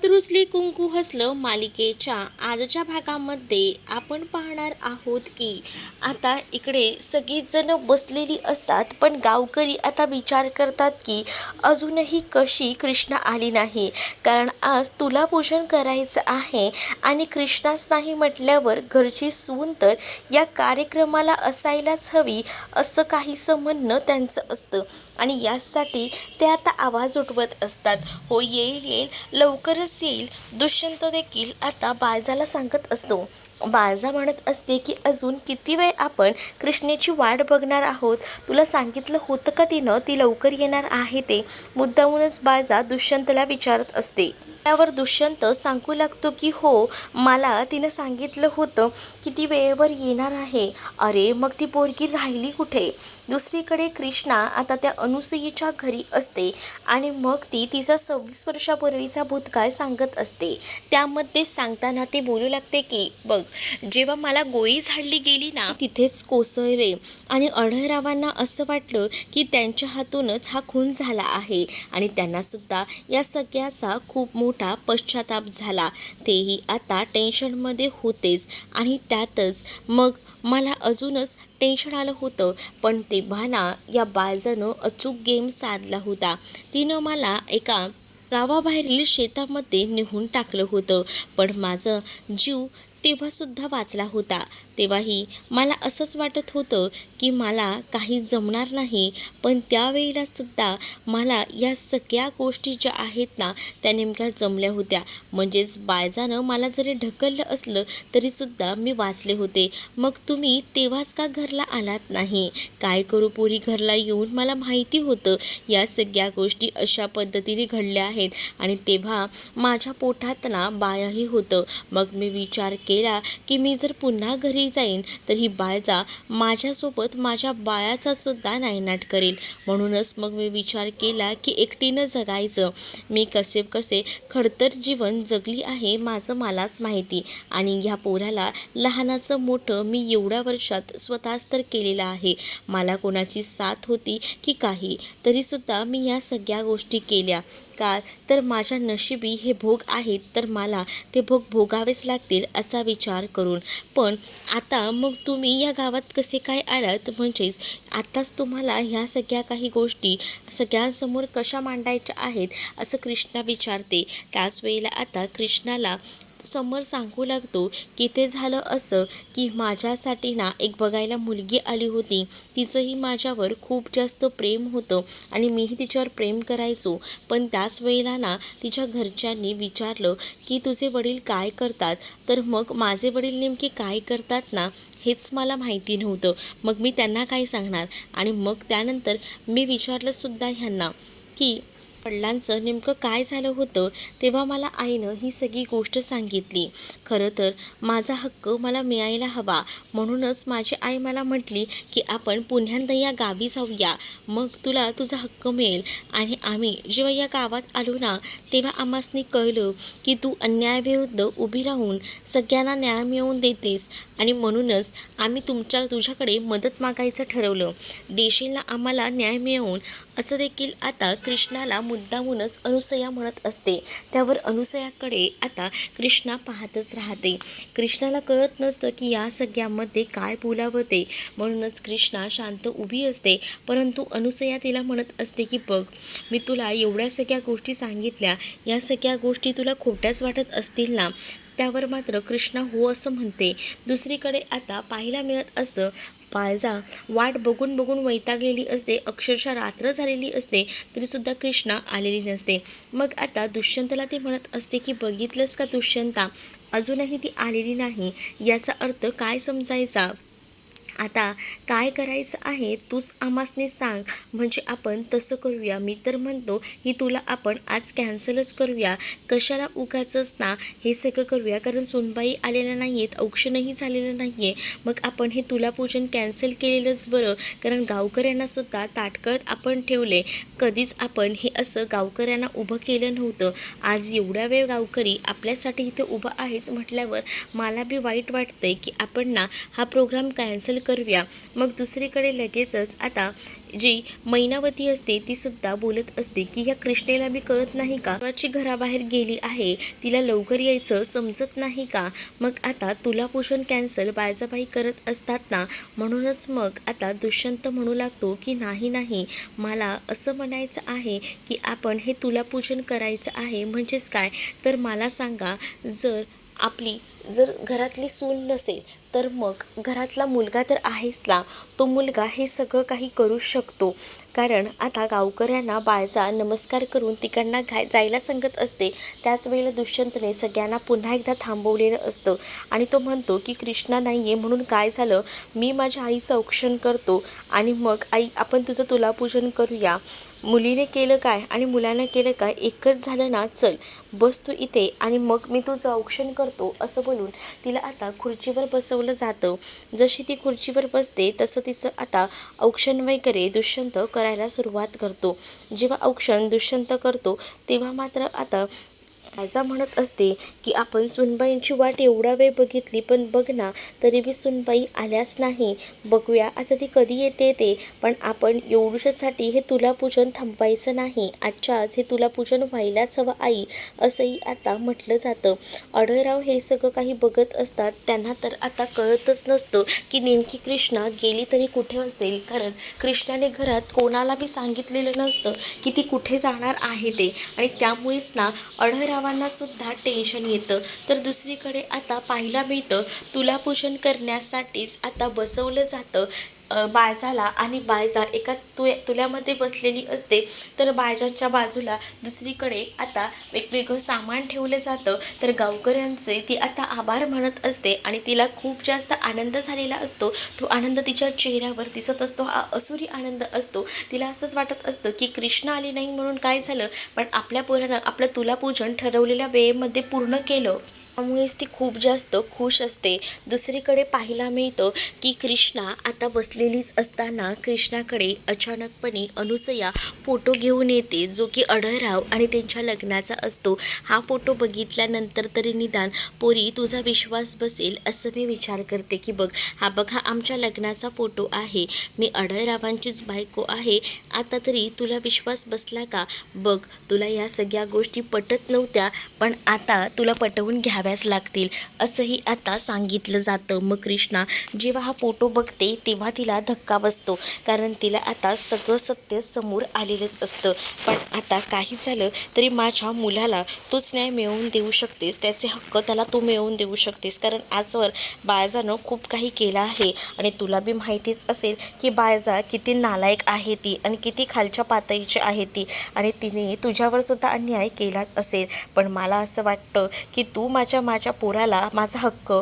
हळद रुसली कुंकू हसलं मालिकेच्या आजच्या भागामध्ये आपण पाहणार आहोत की आता इकडे सगळीच जण बसलेली असतात, पण गावकरी आता विचार करतात की अजूनही कशी कृष्णा आली नाही, कारण आज तुला पूजन करायचं आहे आणि कृष्णाच नाही म्हटल्यावर घरची सून तर या कार्यक्रमाला असायलाच हवी, असं काहीसं म्हणणं त्यांचं असतं. आणि यासाठी ते आता आवाज उठवत असतात, हो येईल येईल, लवकरच येईल. दुष्यंत देखील आता बाळजाला सांगत असतो. बाळजा म्हणत असते की अजून किती वेळ आपण कृष्णेची वाट बघणार आहोत. तुला सांगितलं होतं का तिनं ती लवकर येणार आहे ते. मुद्दामूनच बाळजा दुष्यंतला विचारत असते. त्यावर दुष्यंत सांगू लागतो की हो, मला तिनं सांगितलं होतं की ती वेळेवर येणार आहे. अरे मग ती पोरगी राहिली कुठे. दुसरीकडे कृष्णा आता त्या अनुसुयेच्या घरी असते आणि मग ती तिचा 26 वर्षापूर्वीचा भूतकाळ सांगत असते. त्यामध्ये सांगताना ती बोलू लागते की बघ, जेव्हा मला गोळी झाडली गेली ना, तिथेच कोसळले आणि अढळरावांना असं वाटलं की त्यांच्या हातूनच हा खून झाला आहे आणि त्यांना सुद्धा या सगळ्याचा खूप मोठा पश्चाताप झाला. तेही आता टेन्शनमध्ये होतेच आणि त्यातच मग मला अजूनच टेन्शन आलं होतं. पण तेव्हा ना या बाळजानं अचूक गेम साधला होता. तिनं मला एका गावाबाहेरील शेतामध्ये नेऊन टाकलं होतं, पण माझं जीव तेव्हासुद्धा वाचला होता. तेव्हाही मला असंच वाटत होतं की मला काही जमणार नाही, पण त्यावेळेला सुद्धा मला या सगळ्या गोष्टी ज्या आहेत ना त्या नेमक्या जमल्या होत्या. म्हणजेच बाळजानं मला जरी ढकललं असलं तरीसुद्धा मी वाचले होते. मग तुम्ही तेव्हाच का घरला आलात नाही. काय करू पोरी, घरला येऊन मला माहिती होतं या सगळ्या गोष्टी अशा पद्धतीने घडल्या आहेत आणि तेव्हा माझ्या पोटात ना बाळही होतं. मग मी विचार केला की मी जर पुन्हा घरी जाईन तर ही बाळजा माझ्यासोबत माझ्या बाळाचा सुद्धा नायनाट करेल. म्हणूनच मग मी विचार केला की एकटीनं जगायचं. मी कसे खडतर जीवन जगली आहे माझं मलाच माहिती आणि ह्या पोराला लहानाचं मोठं मी एवढ्या वर्षात स्वतःच तर केलेलं आहे. मला कोणाची साथ होती की काही, तरीसुद्धा मी या सगळ्या गोष्टी केल्या. का तर माझ्या नशिबी हे भोग आहेत, तर मला ते भोग भोगावेच लागतील असा विचार करून. पण आता मग तुम्ही या गावात कसे काय आलात, म्हणजेच आत्ताच तुम्हाला ह्या सगळ्या काही गोष्टी सगळ्यांसमोर कशा मांडायच्या आहेत असं कृष्णा विचारते. त्याच वेळेला आता कृष्णाला समोर सांगू लागतो की ते झालं असं की माझ्यासाठी ना एक बघायला मुलगी आली होती. तिचंही माझ्यावर खूप जास्त प्रेम होतं आणि मीही तिच्यावर प्रेम करायचो. पण त्याच वेळेला ना तिच्या घरच्यांनी विचारलं की तुझे वडील काय करतात, तर मग माझे वडील नेमके काय करतात ना हेच मला माहिती नव्हतं. मग मी त्यांना काय सांगणार. आणि मग त्यानंतर मी विचारलंसुद्धा ह्यांना की वडिलांचं नेमकं काय झालं होतं. तेव्हा मला आईनं ही सगळी गोष्ट सांगितली. खरं तर माझा हक्क मला मिळायला हवा, म्हणूनच माझी आई मला म्हटली की आपण पुन्हा या गावी जाऊया, मग तुला तुझा हक्क मिळेल. आणि आम्ही जेव्हा या गावात आलो ना तेव्हा आम्हासनी कळलं की तू अन्यायाविरुद्ध उभी राहून सगळ्यांना न्याय मिळवून देतेस आणि म्हणूनच आम्ही तुझ्याकडे मदत मागायचं ठरवलं. देशील ना आम्हाला न्याय मिळवून, असं देखील आता कृष्णाला मुद्दामूनच अनुसया म्हणत असते. त्यावर अनुसयाकडे आता कृष्णा पाहतच राहते. कृष्णाला कळत नसतं की या सगळ्यामध्ये काय बोलावं ते, म्हणूनच कृष्णा शांत उभी असते. परंतु अनुसया तिला म्हणत असते की बघ, मी तुला एवढ्या सगळ्या गोष्टी सांगितल्या, या सगळ्या गोष्टी तुला खोट्याच वाटत असतील ना. त्यावर मात्र कृष्णा हो असं म्हणते. दुसरीकडे आता पाहायला मिळत असतं बाळजा वाट बघून बघून वैतागलेली असते. अक्षरशः रात्र झालेली असते तरीसुद्धा कृष्णा आलेली नसते. मग आता दुष्यंतला ती म्हणत असते की बघितलंस का दुष्यंता, अजूनही ती आलेली नाही. याचा अर्थ काय समजायचा. आता काय करायचं आहे तूच आम्हासनी सांग, म्हणजे आपण तसं करूया. मी तर म्हणतो ही तुला आपण आज कॅन्सलच करूया. कशाला उगाचच ना हे सगळं करूया, कारण सुनबाई आलेल्या नाही आहेत, औक्षणही झालेलं नाही आहे. मग आपण हे तुला पूजन कॅन्सल केलेलंच बरं, कारण गावकऱ्यांनासुद्धा ताटकळत आपण ठेवले. कधीच आपण हे असं गावकऱ्यांना उभं केलं नव्हतं. आज एवढ्या वेळ गावकरी आपल्यासाठी इथं उभं आहेत म्हटल्यावर मला बी वाईट वाटतंय की आपण ना हा प्रोग्राम कॅन्सल करूया. मग दुसरीकडे लगेचच आता जी मैनावती असते ती सुद्धा बोलत असते की ह्या कृष्णेला बी कळत नाही का, देवाची घराबाहेर गेली आहे, तिला लवकर यायचं समजत नाही का. मग आता तुला पोषण कॅन्सल बायजाबाई करत असतात ना, म्हणूनच मग आता दुष्यंत म्हणू लागतो की नाही नाही, मला असं म्हणायचं आहे की आपण हे तुला पूजन करायचं आहे. म्हणजेच काय तर मला सांगा, जर घरातली सून नसेल तर मग घरातला मुलगा तर आहेच ना, तो मुलगा हे सगळं काही करू शकतो. कारण आता गावकऱ्यांना बायजा नमस्कार करून तिकडनं जायला सांगत असते. त्याच वेळेला दुष्यंतने सगळ्यांना पुन्हा एकदा थांबवलेलं असतं आणि तो म्हणतो की कृष्णा नाही आहे म्हणून काय झालं, मी माझ्या आईचं औक्षण करतो आणि मग आई आपण तुझं तुलापूजन करूया. मुलीने केलं काय आणि मुलानं केलं काय एकच झालं ना, चल बस तू इथे आणि मग मी तुझं औक्षण करतो असं बोलून तिला आता खुर्चीवर बसवलं जातं. जशी ती खुर्चीवर बसते तसं तिचं आता औक्षण वगैरे दुष्यंत करायला सुरुवात करतो. जेव्हा औक्षण दुष्यंत करतो तेव्हा मात्र आता आजा म्हणत असते की आपण सुनबाईंची वाट एवढा वेळ बघितली पण बघ ना, तरी बी सुनबाई आल्याच नाही. बघूया आता ती कधी येते ते, पण आपण एवढ्यासाठी हे तुलापूजन थांबवायचं नाही, आजच्या आज हे तुलापूजन व्हायलाच हवं आई, असंही आता म्हटलं जातं. अढळराव हे सगळं काही बघत असतात. त्यांना तर आता कळतच नसतं की नेमकी कृष्णा गेली तरी कुठे असेल, कारण कृष्णाने घरात कोणाला बी सांगितलेलं नसतं की ती कुठे जाणार आहे ते, आणि त्यामुळेच ना अढळरावांना सुद्धा टेन्शन येतं. तर दुसरीकडे आता पाहायला मिळतं तुलापूजन करण्यासाठीच आता बसवलं जातं बायजाला, आणि बायजा एका तुल्यामध्ये बसलेली असते. तर बायजाच्या बाजूला दुसरीकडे आता वेगवेगळं सामान ठेवलं जातं. तर गावकऱ्यांचे ती आता आभार म्हणत असते आणि तिला खूप जास्त आनंद झालेला असतो. तो आनंद तिच्या चेहऱ्यावर दिसत असतो, हा असुरी आनंद असतो. तिला असंच वाटत असतं की कृष्ण आले नाही म्हणून काय झालं, पण आपल्या पोरानं आपलं तुलापूजन ठरवलेल्या वेळेमध्ये पूर्ण केलं, त्यामुळेच ती खूप जास्त खुश असते. दुसरीकडे पाहायला मिळतं की कृष्णा आता बसलेलीच असताना कृष्णाकडे अचानकपणे अनुसया फोटो घेऊन येते, जो की अढळराव आणि त्यांच्या लग्नाचा असतो. हा फोटो बघितल्यानंतर तरी निदान पोरी तुझा विश्वास बसेल असं मी विचार करते की बघ हा आमच्या लग्नाचा फोटो आहे, मी अढळरावांचीच बायको आहे, आता तरी तुला विश्वास बसला का. बघ तुला या सगळ्या गोष्टी पटत नव्हत्या, पण आता तुला पटवून घ्याव्याच लागतील असंही आता सांगितलं जातं. मग कृष्णा जेव्हा हा फोटो बघते तेव्हा तिला धक्का बसतो, कारण तिला आता सगळं सत्य समोर आलेलंच असतं. पण आता काही झालं तरी माझ्या मुलाला तूच न्याय मिळवून देऊ शकतेस, त्याचे हक्क त्याला तू मिळवून देऊ शकतेस, कारण आजवर बायजानं खूप काही केलं आहे आणि तुला बी माहितीच असेल की बायजा किती नालायक आहे ती आणि किती खालच्या पातळीची आहे ती, आणि तिने तुझ्यावर सुद्धा अन्याय केलाच असेल. पण मला असं वाटतं की तू माझ्या पोराला माझा हक्क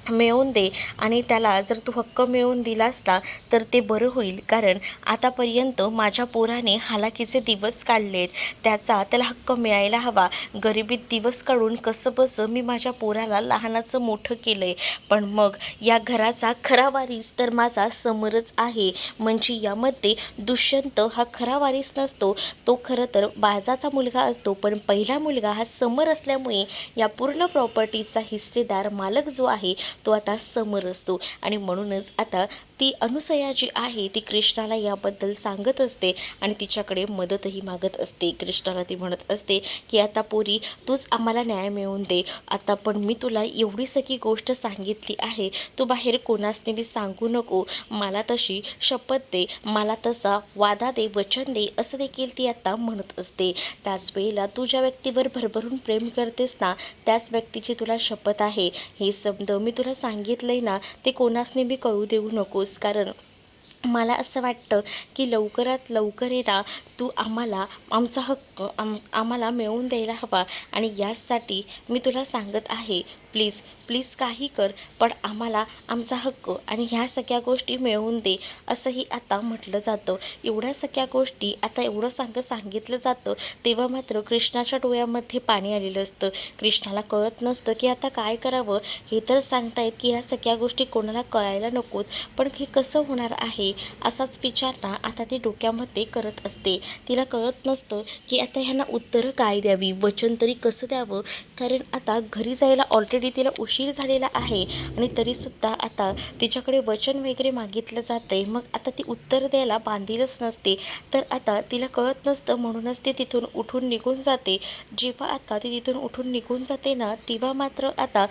मिळवून दे, आणि त्याला जर तू हक्क मिळवून दिलास ना तर ते बरं होईल, कारण आतापर्यंत माझ्या पोराने हालाकीचे दिवस काढलेत, त्याला हक्क मिळायला हवा. गरिबीत दिवस काढून कसंबसं मी माझ्या पोराला लहानाचं मोठं केलं आहे, पण मग या घराचा खरा वारीस तर माझा समरच आहे. म्हणजे यामध्ये दुष्यंत हा खरा वारीस नसतो, तो खरं तर बाजाचा मुलगा असतो, पण पहिला मुलगा हा समर असल्यामुळे या पूर्ण प्रॉपर्टीचा हिस्सेदार मालक जो आहे तो आता समर असतो. आणि म्हणूनच आता ती अनुसया जी आहे ती कृष्णाला याबद्दल सांगत असते आणि तिच्याकडे मदतही मागत असते. कृष्णाला ती म्हणत असते की आता पोरी तूच आम्हाला न्याय मिळवून दे, आता पण मी तुला एवढी सगळी गोष्ट सांगितली आहे, तू बाहेर कोणासने बी सांगू नको, मला तशी शपथ दे, मला तसा वादा दे, वचन दे, असं देखील ती आता म्हणत असते. त्याच वेळेला तू ज्या व्यक्तीवर भरभरून प्रेम करतेस ना त्याच व्यक्तीची तुला शपथ आहे, हे शब्द मी तुला सांगितलंय ना ते कोणासने बी कळू देऊ नकोस, कारण मला असं वाटतं की लवकरात लवकर आहे ना तू आम्हाला आमचा हक्क आम्हाला मिळवून द्यायला हवा, आणि यासाठी मी तुला सांगत आहे, प्लीज प्लीज काही कर, पण आम्हाला आमचा हक्क आणि ह्या सगळ्या गोष्टी मिळवून दे, असंही आता म्हटलं जातं. एवढ्या सगळ्या गोष्टी आता एवढं सांगितलं जातं तेव्हा मात्र कृष्णाच्या डोळ्यामध्ये पाणी आलेलं असतं. कृष्णाला कळत नसतं की आता काय करावं. हे तर सांगतायत की ह्या सगळ्या गोष्टी कोणाला कळायला नकोत, पण हे कसं होणार आहे. आहे असाच विचार ना आता ती डोक्यामध्ये करत असते. तिला कळत नसतं की आता ह्यांना उत्तरं काय द्यावी, वचन तरी कसं द्यावं, कारण आता घरी जायला ऑलरेडी तिला उशीर झालेला आहे आणि तरीसुद्धा आता तिच्याकडे वचन वगैरे मागितलं जातंय. मग आता ती उत्तर द्यायला बांधीलच नसते. तर आता तिला कळत नसतं म्हणूनच ती तिथून उठून निघून जाते. जेव्हा आता ती तिथून उठून निघून जाते ना, तेव्हा मात्र आता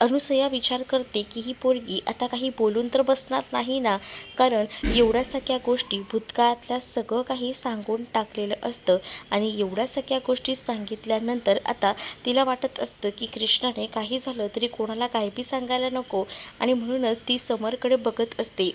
अनुसया विचार करते की ही पोरगी आता काही बोलून तर बसणार नाही ना, कारण एवढ्या सगळ्या गोष्टी भूतकाळातल्या सगळं काही सांगून टाकलेलं असतं आणि एवढ्या सगळ्या गोष्टी सांगितल्यानंतर आता तिला वाटत असतं की कृष्णाने काही झालं तरी कोणाला काही बी सांगायला नको आणि म्हणूनच ती समरकडे बघत असते.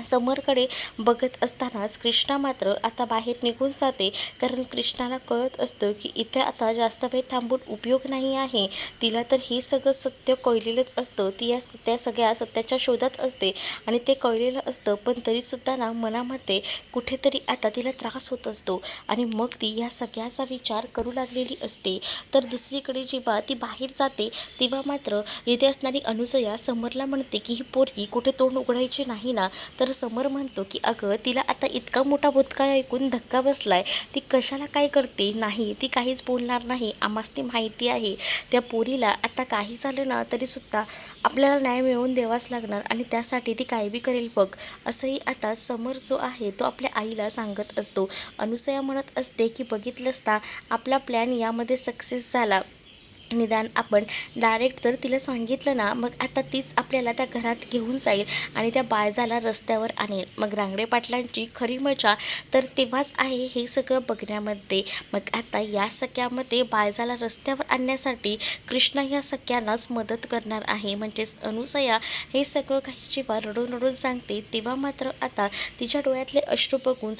समरकडे बघत असतानाच कृष्णा मात्र आता बाहेर निघून जाते, कारण कृष्णाला कळत असतं की इथे आता जास्त वेळ थांबून उपयोग नाही आहे. तिला तर हे सगळं सत्य कळलेलंच असतं. ती त्या सगळ्या सत्याच्या शोधात असते आणि ते कळलेलं असतं, पण तरीसुद्धा ना मनामध्ये कुठेतरी आता तिला त्रास होत असतो आणि मग ती या सगळ्याचा विचार करू लागलेली असते. तर दुसरीकडे जेव्हा ती बाहेर जाते तेव्हा मात्र इथे असणारी अनुसया समरला म्हणते की ही पोरगी कुठे तोंड उघडायची नाही ना. तर समर म्हणतो की अगं तिला आता इतका मोठा भूतकाळ ऐकून धक्का बसलाय, ती कशाला काय करते, नाही ती काहीच बोलणार नाही, आम्हास ती माहिती आहे. त्या पोरीला आता काही झालं ना तरीसुद्धा आपल्याला न्याय मिळवून द्यावाच लागणार आणि त्यासाठी ती काय बी करेल बघ, असंही आता समर जो आहे तो आपल्या आईला सांगत असतो. अनुसया म्हणत असते की बघितलंस ना, आपला प्लॅन यामध्ये सक्सेस झाला. निदान आपण डायरेक्ट जर तिला सांगितलं ना, मग आता तीच आपल्याला त्या घरात घेऊन जाईल आणि त्या बाळजाला रस्त्यावर आणेल. मग रांगडे पाटलांची खरी मजा तर तेव्हाच आहे हे सगळं बघण्यामध्ये. मग आता या सगळ्यामध्ये बाळजाला रस्त्यावर आणण्यासाठी कृष्णा या सगळ्यांनाच मदत करणार आहे. म्हणजेच अनुसया हे सगळं काही जेव्हा रडून रडून सांगते तेव्हा मात्र आता तिच्या डोळ्यातले अश्रू बघून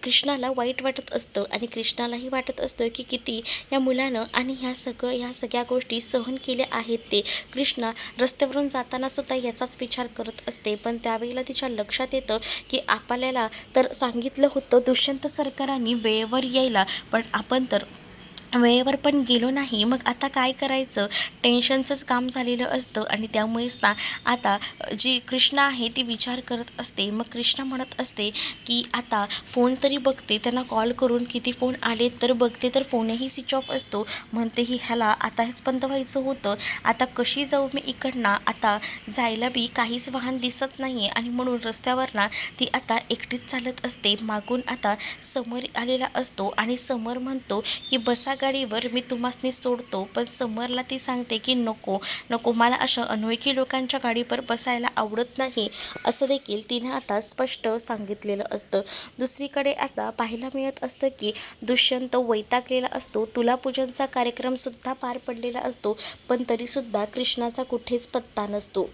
कृष्णाला वाईट वाटत असतं आणि कृष्णालाही वाटत असतं की किती या मुलानं आणि ह्या सगळ्या गोष्टी सहन केल्या आहेत ते. कृष्णा रस्त्यावरून जाताना सुद्धा याचाच विचार करत असते, पण त्यावेळेला तिच्या लक्षात येतं की आपल्याला तर सांगितलं होतं दुष्यंत सरकारांनी वेळेवर यायला, पण आपण तर वेळेवर पण गेलो नाही. मग आता काय करायचं, टेन्शनचंच काम झालेलं असतं आणि त्यामुळेच ना आता जी कृष्णा आहे ती विचार करत असते. मग कृष्णा म्हणत असते की आता फोन तरी बघते, त्यांना कॉल करून किती फोन आले तर बघते, तर फोनही स्विच ऑफ असतो. म्हणते ही ह्याला आता हेच बंद व्हायचं होतं, आता कशी जाऊ मी इकडनं, आता जायला बी काहीच वाहन दिसत नाही आहे आणि म्हणून रस्त्यावर ना ती आता एकटीच चालत असते. मागून आता समर आलेला असतो आणि समर म्हणतो की बसा गाडीवर, मी तुम्हासनी सोडतो. पण समरला ती सांगते की नको नको, मला अशा अनोळखी लोकांच्या गाडीवर बसायला आवडत नाही, असं देखील तिने आता स्पष्ट सांगितलेलं असतं. दुसरीकडे आता पाहायला मिळत असतं की दुष्यंत वैतागलेला असतो. तुलापूजनचा कार्यक्रमसुद्धा पार पडलेला असतो, पण तरीसुद्धा कृष्णाचा कुठेच पत्ता नसतो.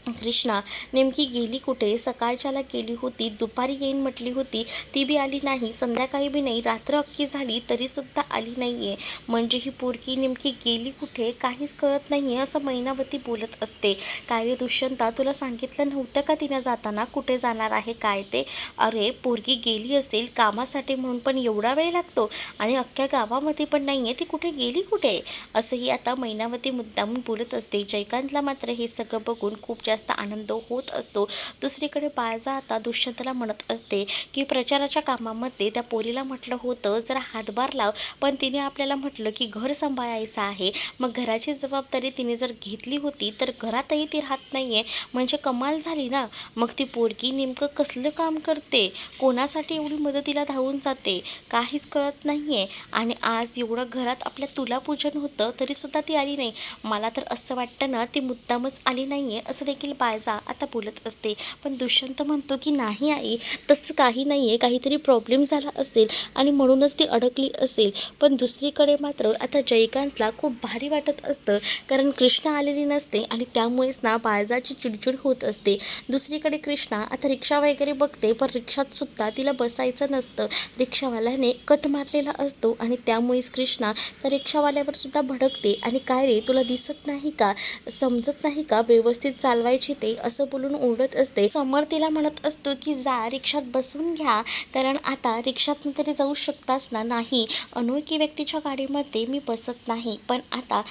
कृष्णा नेमकी गेली कुठे, सकाळच्याला गेली होती, दुपारी येईन म्हटली होती, ती बी आली नाही, संध्याकाळी बी नाही, रात्र अख्खी झाली तरीसुद्धा आली नाही आहे. म्हणजे ही पोरगी नेमकी गेली कुठे काहीच कळत नाही आहे, असं मैनावती बोलत असते. काय रे दुष्यंता, तुला सांगितलं नव्हतं का तिनं जाताना कुठे जाणार आहे काय ते? अरे पोरगी गेली असेल कामासाठी म्हणून, पण एवढा वेळ लागतो आणि अख्ख्या गावामध्ये पण नाही आहे, ती कुठे गेली कुठे, असंही आता मैनावती मुद्दामून बोलत असते. जयकांतला मात्र हे सगळं बघून खूप जास्त आनंद होत असतो. दुसरीकडे बाळजा आता दुष्यंतला म्हणत असते की प्रचाराच्या कामामध्ये त्या पोरीला म्हटलं होतं जरा हातभार लाव, पण तिने आपल्याला म्हटलं की घर सांभाळायचं आहे. मग घराची जबाबदारी तिने जर घेतली होती तर घरातही ती राहत नाही आहे, म्हणजे कमाल झाली ना. मग ती पोरगी नेमकं कसलं काम करते, कोणासाठी एवढी मदतीला धावून जाते, काहीच कळत नाही आहे. आणि आज एवढं घरात आपल्या तुलापूजन होतं तरीसुद्धा ती आली नाही. मला तर असं वाटतं ना ती मुद्दामच आली नाही आहे, असं देखील बाळजा आता बोलत असते. पण दुष्यंत म्हणतो की नाही आई, तसं काही नाही आहे, काहीतरी प्रॉब्लेम झाला असेल आणि म्हणूनच ती अडकली असेल. पण दुसरीकडे मात्र आता जयकांतला खूप भारी वाटत असतं, कारण कृष्णा आलेली नसते आणि त्यामुळेच ना बाळजाची चिडचिड होत असते. दुसरीकडे कृष्णा आता रिक्षा वगैरे बघते, पण रिक्षात सुद्धा तिला बसायचं नसतं, रिक्षावाल्याने कट मारलेला असतो आणि त्यामुळेच कृष्णा त्या रिक्षावाल्यावर सुद्धा भडकते आणि काय रे तुला दिसत नाही का, समजत नाही का व्यवस्थित चालवायची ते, असं बोलून ओरडत असते. समर तिला म्हणत असतो की जा रिक्षात बसून घ्या, कारण आता रिक्षातून तरी जाऊ शकतास ना. नाही, अनोळखी व्यक्तीच्या गाडीमध्ये मी बसत नाही. पण आता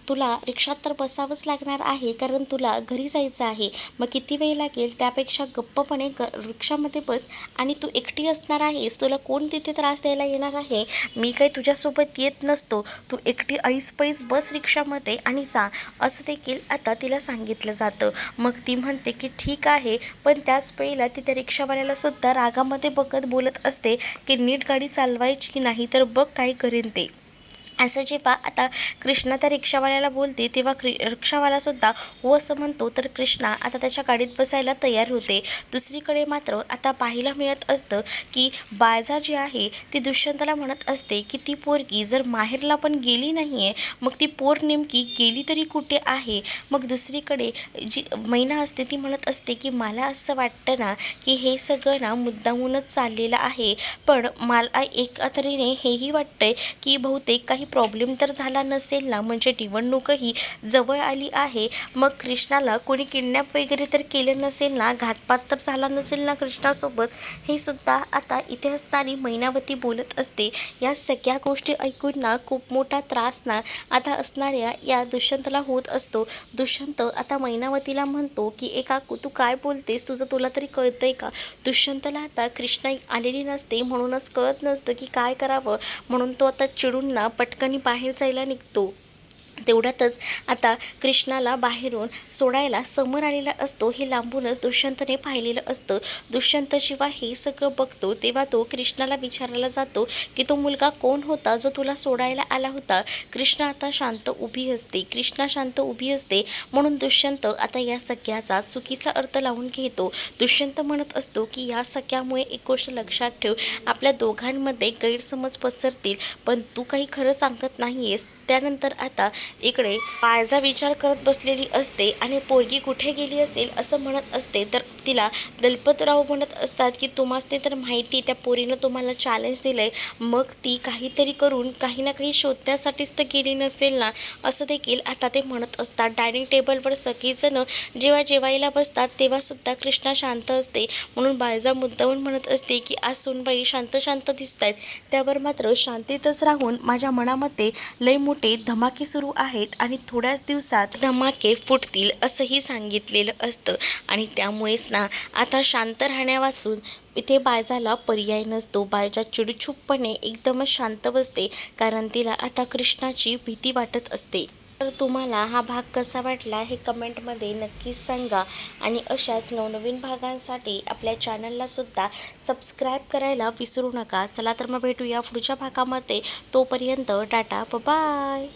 तुला रिक्षात तर बसावंच लागणार आहे, कारण तुला घरी जायचं आहे. मग किती वेळ लागेल त्यापेक्षा गप्पपणे रिक्षामध्ये बस आणि तू एकटी असणार आहेस. तुला कोण तिथे त्रास द्यायला येणार आहे? मी काही तुझ्यासोबत येत नसतो. तू एकटी ऐसपैस बस रिक्षामध्ये आणि जा, असं देखील आता तिला सांगितलं जातं. मग ती म्हणते की ठीक आहे, पण त्याच वेळेला ती त्या रिक्षावाल्याला सुद्धा रागामध्ये बघत बोलत असते की नीट गाडी चालवायची की नाही, तर बघ काय करेन ते. असं जेव्हा आता कृष्णा त्या रिक्षावाल्याला बोलते तेव्हा रिक्षावालासुद्धा हो असं म्हणतो. तर कृष्णा आता त्याच्या गाडीत बसायला तयार होते. दुसरीकडे मात्र आता पाहायला मिळत असतं की बायजा जी आहे ती दुष्यंतला म्हणत असते की ती पोरगी जर माहेरला पण गेली नाही आहे, मग ती पोर नेमकी गेली तरी कुठे आहे. मग दुसरीकडे जी मैना असते ती म्हणत असते की मला असं वाटतं ना की हे सगळं ना मुद्दामूनच चाललेलं आहे, पण मला एक तऱ्हेने हेही वाटतंय की बहुतेक काही प्रॉब्लेम तर झाला नसेल ना, म्हणजे निवडणूकही जवळ आली आहे. मग कृष्णाला कोणी किडनॅप वगैरे तर केलं नसेल ना, घातपात तर झाला नसेल ना कृष्णासोबत, हे सुद्धा आता इथे असणारी मैनावती बोलत असते. या सगळ्या गोष्टी ऐकून ना खूप मोठा त्रास ना आता असणाऱ्या या दुष्यंतला होत असतो. दुष्यंत आता मैनावतीला म्हणतो की एका तू काय बोलतेस, तुला तरी कळतंय का? दुष्यंतला आता कृष्णा आलेली नसते म्हणूनच कळत नसतं की काय करावं, म्हणून तो आता चिडून ना पटकन बाहेर जायला निघतो. तेवढ्यातच आता कृष्णाला बाहेरून सोडायला समोर आलेला असतो. हे लांबूनच दुष्यंतने पाहिलेलं असतं. दुष्यंत जेव्हा हे सगळं बघतो तेव्हा तो कृष्णाला विचारायला जातो की तो मुलगा कोण होता जो तुला सोडायला आला होता? कृष्णा आता शांत उभी असते. कृष्णा शांत उभी असते म्हणून दुष्यंत आता या सगळ्याचा चुकीचा अर्थ लावून घेतो. दुष्यंत म्हणत असतो की या सगळ्यामुळे एक गोष्ट लक्षात ठेव, आपल्या दोघांमध्ये गैरसमज पसरतील, पण तू काही खरं सांगत नाहीयेस. त्यानंतर आता इकडे पायजा विचार करत बसलेली असते आणि पोरगी कुठे गेली असेल असं म्हणत असते. तर तिला दलपतराव म्हणत असतात की तुम्हासने तर माहिती त्या पोरीनं तुम्हाला चॅलेंज दिलंय, मग ती काहीतरी करून काही ना काही शोधण्यासाठीच तर गेली नसेल ना, असं देखील आता ते म्हणत असतात. डायनिंग टेबलवर सगळीजणं जेव्हा जेवायला बसतात तेव्हा सुद्धा कृष्णा शांत असते, म्हणून बायजा मुद्दामून म्हणत असते की आज सोनबाई शांत शांत दिसत आहेत. त्यावर मात्र शांतीतच राहून माझ्या मनामध्ये लय मोठे धमाके सुरू आहेत आणि थोड्याच दिवसात धमाके फुटतील असंही सांगितलेलं असतं. आणि त्यामुळेच ना आता शांत राहण्या वाचून इथे बायजाला पर्याय नसतो. बायजा चिडछुपपणे एकदमच शांत बसते, कारण तिला आता कृष्णाची भीती वाटत असते. तर तुम्हाला हा भाग कसा वाटला हे कमेंटमध्ये नक्कीच सांगा आणि अशाच नवनवीन भागांसाठी आपल्या चॅनलला सुद्धा सबस्क्राईब करायला विसरू नका. चला तर मग भेटूया पुढच्या भागामध्ये. तोपर्यंत टाटा बाय.